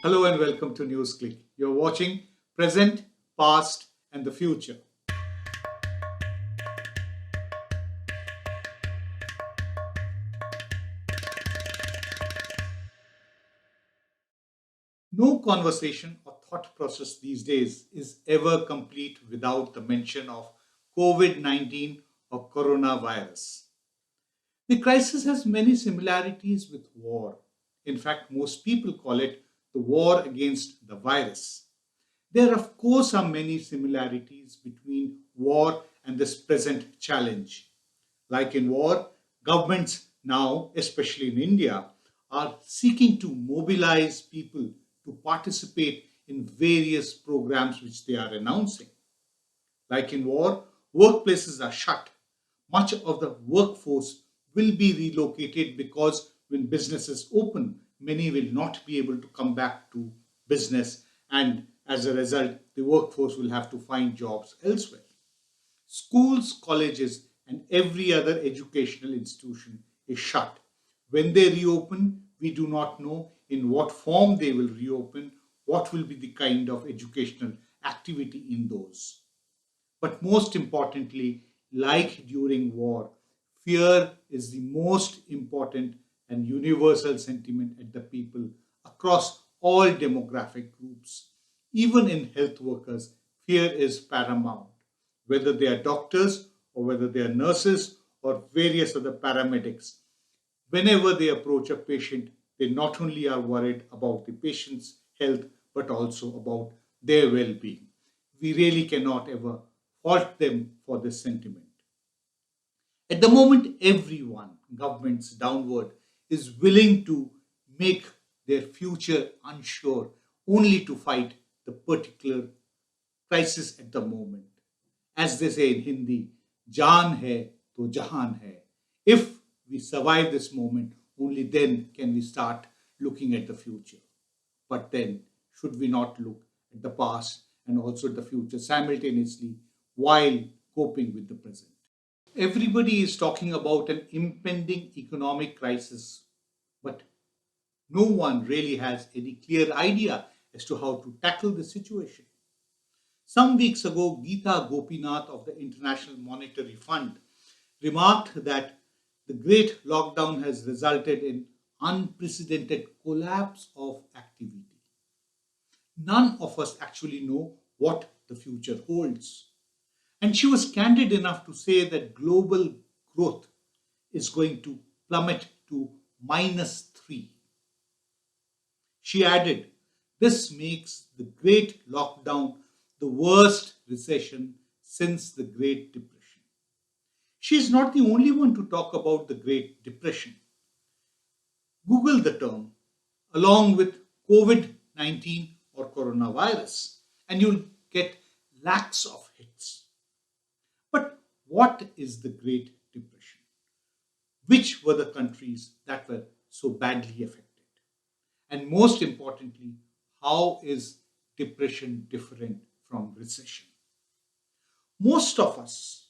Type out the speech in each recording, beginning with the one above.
Hello and welcome to NewsClick. You're watching Present, Past, and the Future. No conversation or thought process these days is ever complete without the mention of COVID 19 or coronavirus. The crisis has many similarities with war. In fact, most people call it the war against the virus. There, of course, are many similarities between war and this present challenge. Like in war, governments now, especially in India, are seeking to mobilize people to participate in various programs which they are announcing. Like in war, workplaces are shut. Much of the workforce will be relocated because when businesses open, many will not be able to come back to business, and as a result, the workforce will have to find jobs elsewhere. Schools, colleges, and every other educational institution is shut. When they reopen, we do not know in what form they will reopen, what will be the kind of educational activity in those. But most importantly, like during war, fear is the most important and universal sentiment at the people across all demographic groups. Even in health workers, fear is paramount, whether they are doctors or whether they are nurses or various other paramedics. Whenever they approach a patient, they not only are worried about the patient's health but also about their well being. We really cannot ever fault them for this sentiment. At the moment, everyone, governments downward, is willing to make their future unsure only to fight the particular crisis at the moment. As they say in Hindi, Jaan hai to jahan hai. If we survive this moment, only then can we start looking at the future. But then, should we not look at the past and also at the future simultaneously while coping with the present? Everybody is talking about an impending economic crisis, but no one really has any clear idea as to how to tackle the situation. Some weeks ago, Geeta Gopinath of the International Monetary Fund remarked that the great lockdown has resulted in unprecedented collapse of activity. None of us actually know what the future holds. And she was candid enough to say that global growth is going to plummet to -3. She added, this makes the Great Lockdown the worst recession since the Great Depression. She is not the only one to talk about the Great Depression. Google the term along with COVID 19 or coronavirus, and you'll get lakhs of hits. But what is the Great Depression? Which were the countries that were so badly affected? And most importantly, how is depression different from recession? Most of us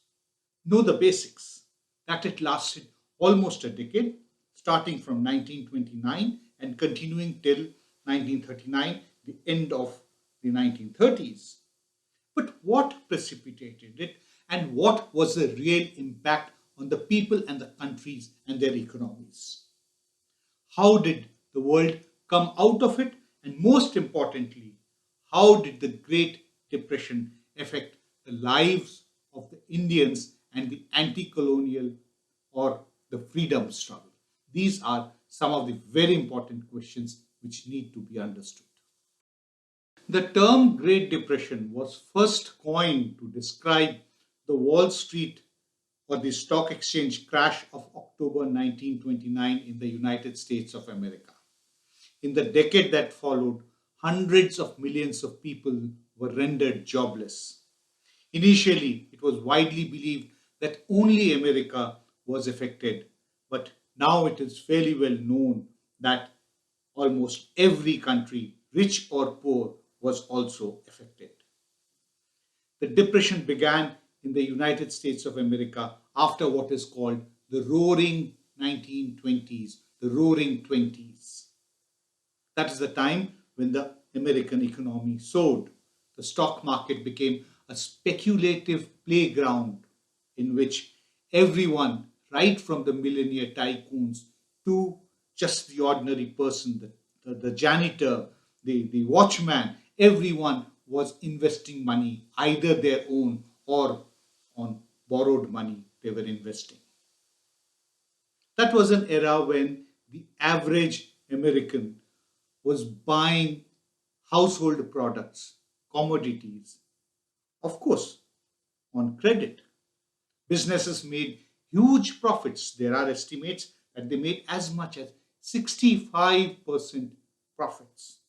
know the basics that it lasted almost a decade, starting from 1929 and continuing till 1939, the end of the 1930s. But what precipitated it and what was the real impact on the people and the countries and their economies? How did the world come out of it? And most importantly, how did the Great Depression affect the lives of the Indians and the anti colonial or the freedom struggle? These are some of the very important questions which need to be understood. The term Great Depression was first coined to describe the Wall Street or the stock exchange crash of October 1929 in the United States of America. In the decade that followed, hundreds of millions of people were rendered jobless. Initially, it was widely believed that only America was affected, but now it is fairly well known that almost every country, rich or poor, was also affected. The depression began in the United States of America after what is called the Roaring 1920s, the Roaring 20s. That is the time when the American economy soared. The stock market became a speculative playground in which everyone, right from the millionaire tycoons to just the ordinary person, the janitor, the watchman, everyone was investing money, either their own or on borrowed money they were investing. That was an era when the average American was buying household products, commodities, of course, on credit. Businesses made huge profits. There are estimates that they made as much as 65% profits.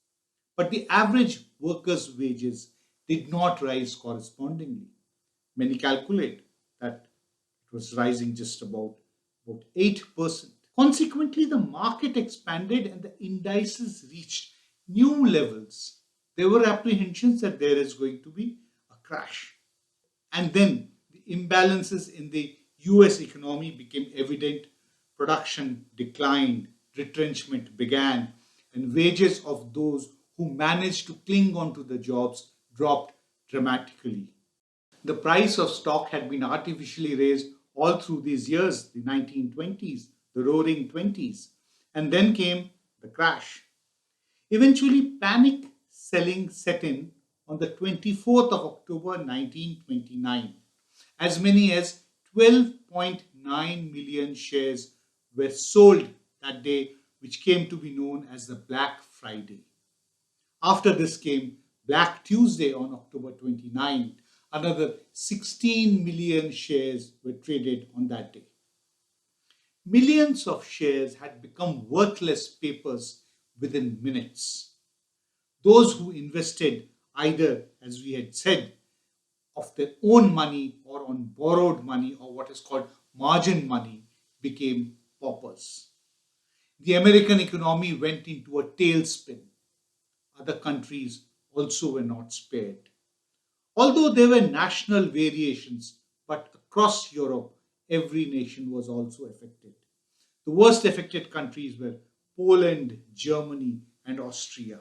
But the average worker's wages did not rise correspondingly. Many calculate that it was rising just about 8%. Consequently, the market expanded and the indices reached new levels. There were apprehensions that there is going to be a crash. And then the imbalances in the US economy became evident. Production declined, retrenchment began, and wages of those who managed to cling on to the jobs dropped dramatically. The price of stock had been artificially raised all through these years, the 1920s, the roaring 20s. And then came the crash. Eventually, panic selling set in on the 24th of October 1929. As many as 12.9 million shares were sold that day, which came to be known as the Black Friday. After this came Black Tuesday on October 29th. Another 16 million shares were traded on that day. Millions of shares had become worthless papers within minutes. Those who invested either, as we had said, of their own money or on borrowed money or what is called margin money became paupers. The American economy went into a tailspin. Other countries also were not spared. Although there were national variations, but across Europe, every nation was also affected. The worst affected countries were Poland, Germany, and Austria.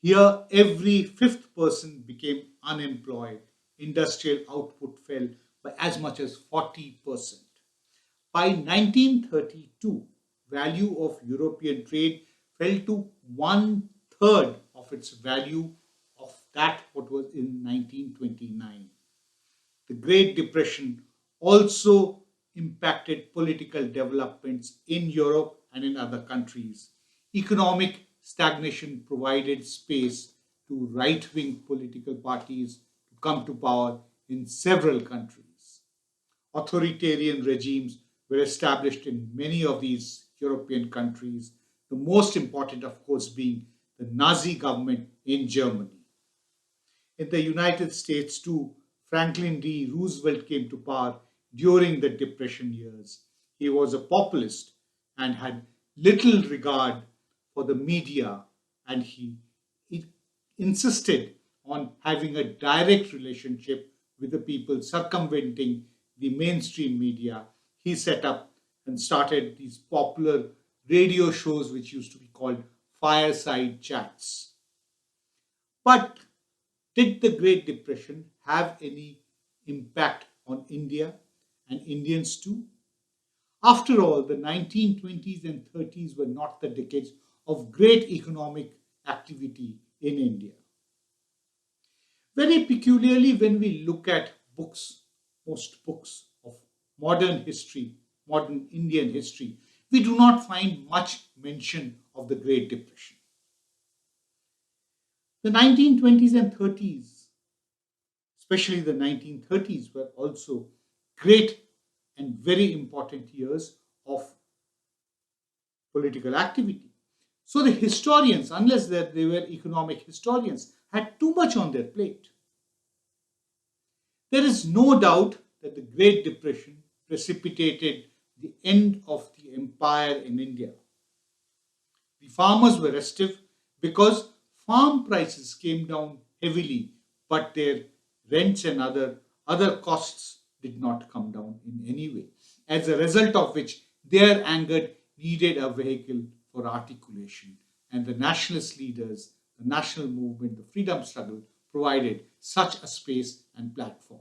Here, every fifth person became unemployed. Industrial output fell by as much as 40%. By 1932, value of European trade fell to one third of its value of that what was in 1929. The Great Depression also impacted political developments in Europe and in other countries. Economic stagnation provided space to right wing political parties to come to power in several countries. Authoritarian regimes were established in many of these European countries, the most important, of course, being the Nazi government in Germany. In the United States, too, Franklin D. Roosevelt came to power during the Depression years. He was a populist and had little regard for the media, and he insisted on having a direct relationship with the people, circumventing the mainstream media. He set up and started these popular radio shows, which used to be called fireside chats. But did the Great Depression have any impact on India and Indians too? After all, the 1920s and 30s were not the decades of great economic activity in India. Very peculiarly, when we look at books, most books of modern history, modern Indian history, we do not find much mention of the Great Depression. The 1920s and 30s, especially the 1930s, were also great and very important years of political activity. So the historians, unless they were economic historians, had too much on their plate. There is no doubt that the Great Depression precipitated the end of the empire in India. The farmers were restive because farm prices came down heavily, but their rents and other costs did not come down in any way. As a result of which, their anger needed a vehicle for articulation, and the nationalist leaders, the national movement, the freedom struggle provided such a space and platform.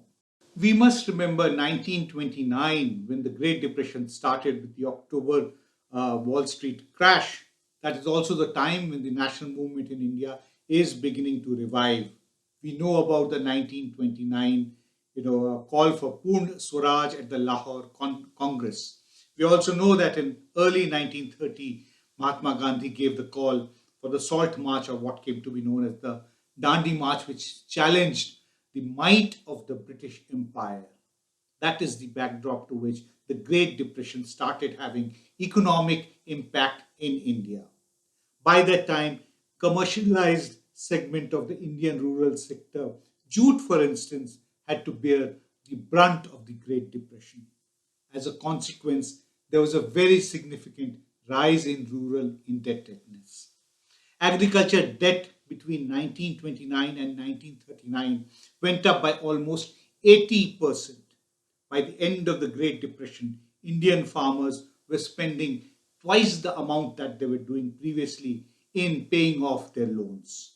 We must remember 1929 when the Great Depression started with the October Wall Street crash. That is also the time when the national movement in India is beginning to revive. We know about the 1929 call for Purn Swaraj at the Lahore Congress. We also know that in early 1930, Mahatma Gandhi gave the call for the Salt March, or what came to be known as the Dandi March, which challenged the might of the British Empire. That is the backdrop to which the Great Depression started having economic impact in India. By that time, commercialized segment of the Indian rural sector, jute for instance, had to bear the brunt of the Great Depression. As a consequence, there was a very significant rise in rural indebtedness. Agriculture debt between 1929 and 1939 went up by almost 80%. By the end of the Great Depression, Indian farmers were spending twice the amount that they were doing previously in paying off their loans.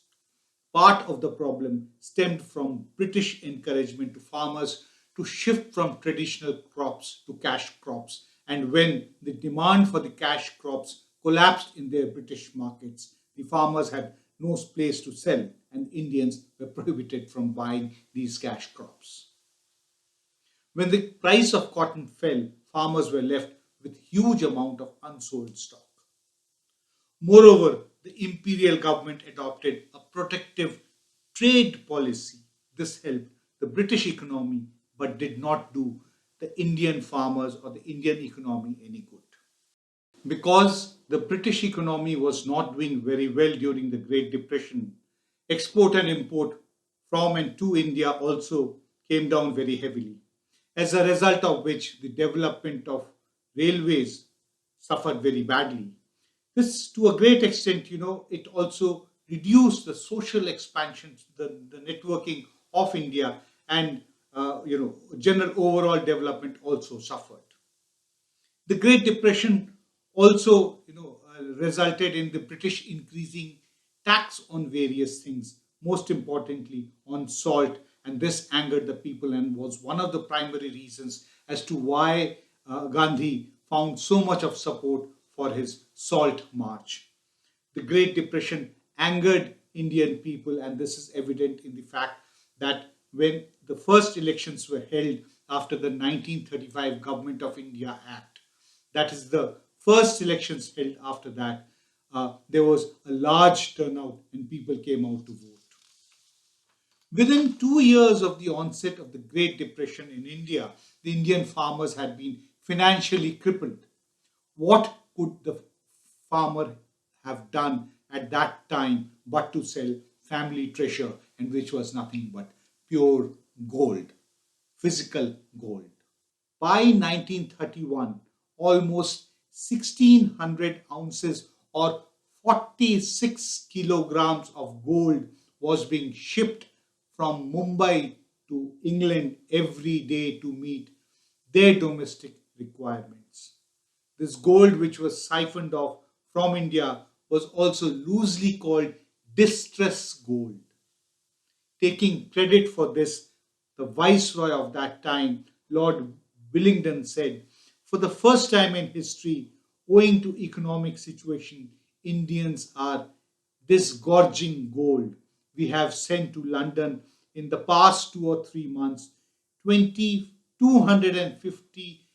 Part of the problem stemmed from British encouragement to farmers to shift from traditional crops to cash crops. And when the demand for the cash crops collapsed in their British markets, the farmers had no place to sell, and Indians were prohibited from buying these cash crops. When the price of cotton fell, farmers were left with huge amount of unsold stock. Moreover, the imperial government adopted a protective trade policy. This helped the British economy but did not do the Indian farmers or the Indian economy any good. Because the British economy was not doing very well during the Great Depression, export and import from and to India also came down very heavily. As a result of which, the development of railways suffered very badly. This, to a great extent, it also reduced the social expansion, the networking of India, and general overall development also suffered. The Great Depression also, resulted in the British increasing tax on various things, most importantly on salt, and this angered the people and was one of the primary reasons as to why Gandhi found so much of support for his salt march. The Great Depression angered Indian people, and this is evident in the fact that when the first elections were held after the 1935 Government of India Act, that is the first elections held after that, there was a large turnout and people came out to vote. Within 2 years of the onset of the Great Depression in India, the Indian farmers had been financially crippled. What could the farmer have done at that time but to sell family treasure, and which was nothing but pure gold, physical gold? By 1931, almost 1600 ounces or 46 kilograms of gold was being shipped from Mumbai to England every day to meet their domestic requirements. This gold, which was siphoned off from India, was also loosely called distress gold. Taking credit for this, the viceroy of that time, Lord Willingdon, said, "For the first time in history, owing to economic situation, Indians are disgorging gold. We have sent to London in the past 2 or 3 months 20, 250,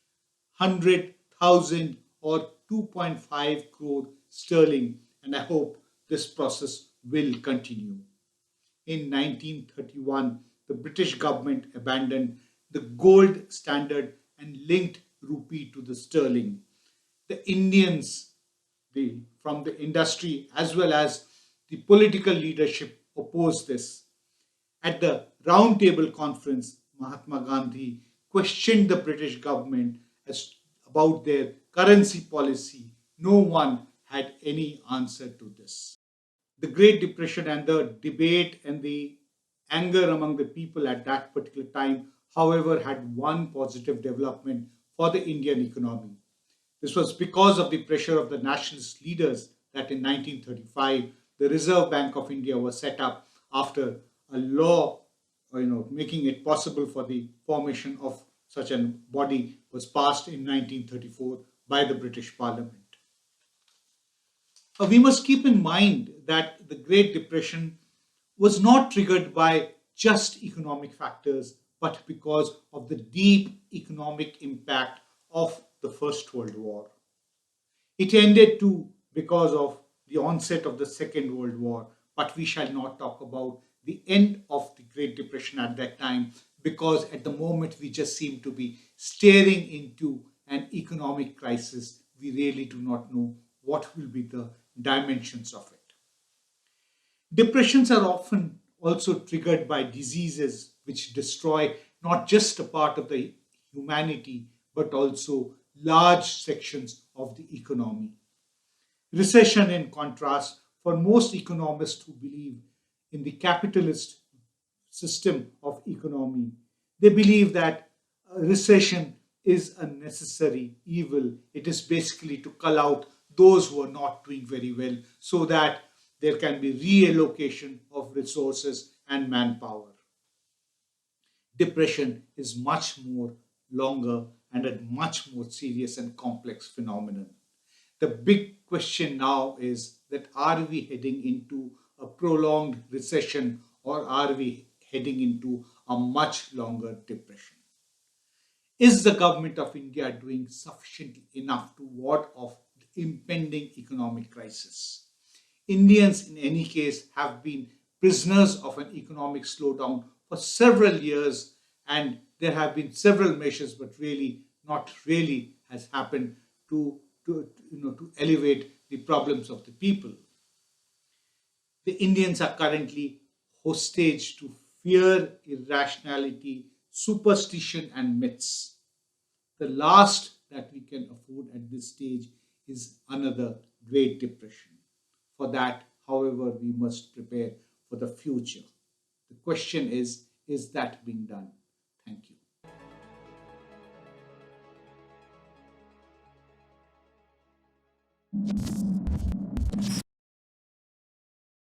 100,000 or 2.5 crore sterling, and I hope this process will continue." In 1931, the British government abandoned the gold standard and linked rupee to the sterling. The Indians, from the industry as well as the political leadership, opposed this. At the Round Table Conference, Mahatma Gandhi questioned the British government as about their currency policy. No one had any answer to this. The Great Depression and the debate and the anger among the people at that particular time, however, had one positive development for the Indian economy. This was because of the pressure of the nationalist leaders that in 1935 the Reserve Bank of India was set up after a law, making it possible for the formation of such a body was passed in 1934 by the British Parliament. We must keep in mind that the Great Depression was not triggered by just economic factors, but because of the deep economic impact of the First World War. It ended too because of the onset of the Second World War, but we shall not talk about the end of the Great Depression at that time because at the moment we just seem to be staring into an economic crisis. We really do not know what will be the dimensions of it. Depressions are often also triggered by diseases which destroy not just a part of the humanity but also large sections of the economy. Recession, in contrast, for most economists who believe in the capitalist system of economy, they believe that a recession is a necessary evil. It is basically to cull out those who are not doing very well so that there can be reallocation of resources and manpower. Depression is much more longer and a much more serious and complex phenomenon. The big question now is that are we heading into a prolonged recession or are we heading into a much longer depression? Is the government of India doing sufficient enough to ward off the impending economic crisis? Indians, in any case, have been prisoners of an economic slowdown for several years, and there have been several measures, but really, not really has happened to elevate the problems of the people. The Indians are currently hostage to fear, irrationality, superstition, and myths. The last that we can afford at this stage is another Great Depression. For that, however, we must prepare for the future. The question is that being done? Thank you.